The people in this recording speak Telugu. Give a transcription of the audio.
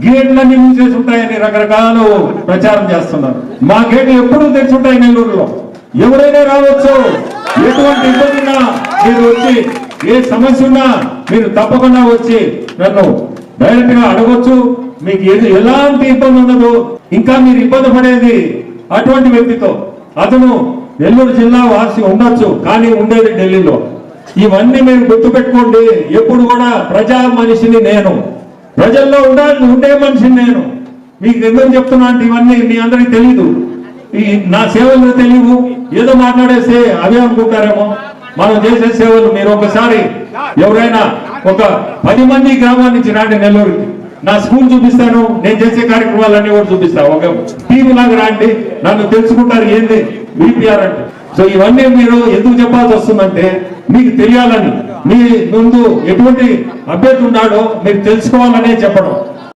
గేట్లన్నీ మూసేసి ఉంటాయని రకరకాల ప్రచారం చేస్తున్నారు. మా గేట్లు ఎప్పుడూ తెరిచి ఉంటాయి. నెల్లూరులో ఎవరైనా రావచ్చు. ఎటువంటి ఇబ్బంది ఉన్నా మీరు వచ్చి, ఏ సమస్య ఉన్నా మీరు తప్పకుండా వచ్చి నన్ను డైరెక్ట్ గా అడగొచ్చు. మీకు ఎలాంటి ఇబ్బంది ఉండదు. ఇంకా మీరు ఇబ్బంది పడేది అటువంటి వ్యక్తితో. అతను నెల్లూరు జిల్లా వాసి ఉండొచ్చు, కానీ ఉండేది ఢిల్లీలో. ఇవన్నీ మీరు గుర్తుపెట్టుకోండి. ఎప్పుడు కూడా ప్రజా మనిషిని నేను, ప్రజల్లో ఉండే మనిషిని నేను. మీకు ఎందుకు చెప్తున్నా అంటే ఇవన్నీ మీ అందరికీ తెలీదు. ఈ నా సేవలు తెలియవు. ఏదో మాట్లాడేస్తే అవే అనుకుంటారేమో. మనం చేసే సేవలు మీరు ఒకసారి ఎవరైనా ఒక 10 మంది గ్రామాల నుంచి రాండి నెల్లూరుకి. నా స్కూల్ చూపిస్తాను, నేను చేసే కార్యక్రమాలన్నీ కూడా చూపిస్తాను. ఒక టీవీ లాగా రాండి, నన్ను తెలుసుకుంటారు ఏంది విపిఆర్ అంటే. సో ఇవన్నీ మీరు ఎందుకు చెప్పాల్సి వస్తుందంటే మీకు తెలియాలని, మీ ముందు ఎటువంటి అభ్యర్థి ఉన్నాడో మీరు తెలుసుకోవాలనే చెప్పడం.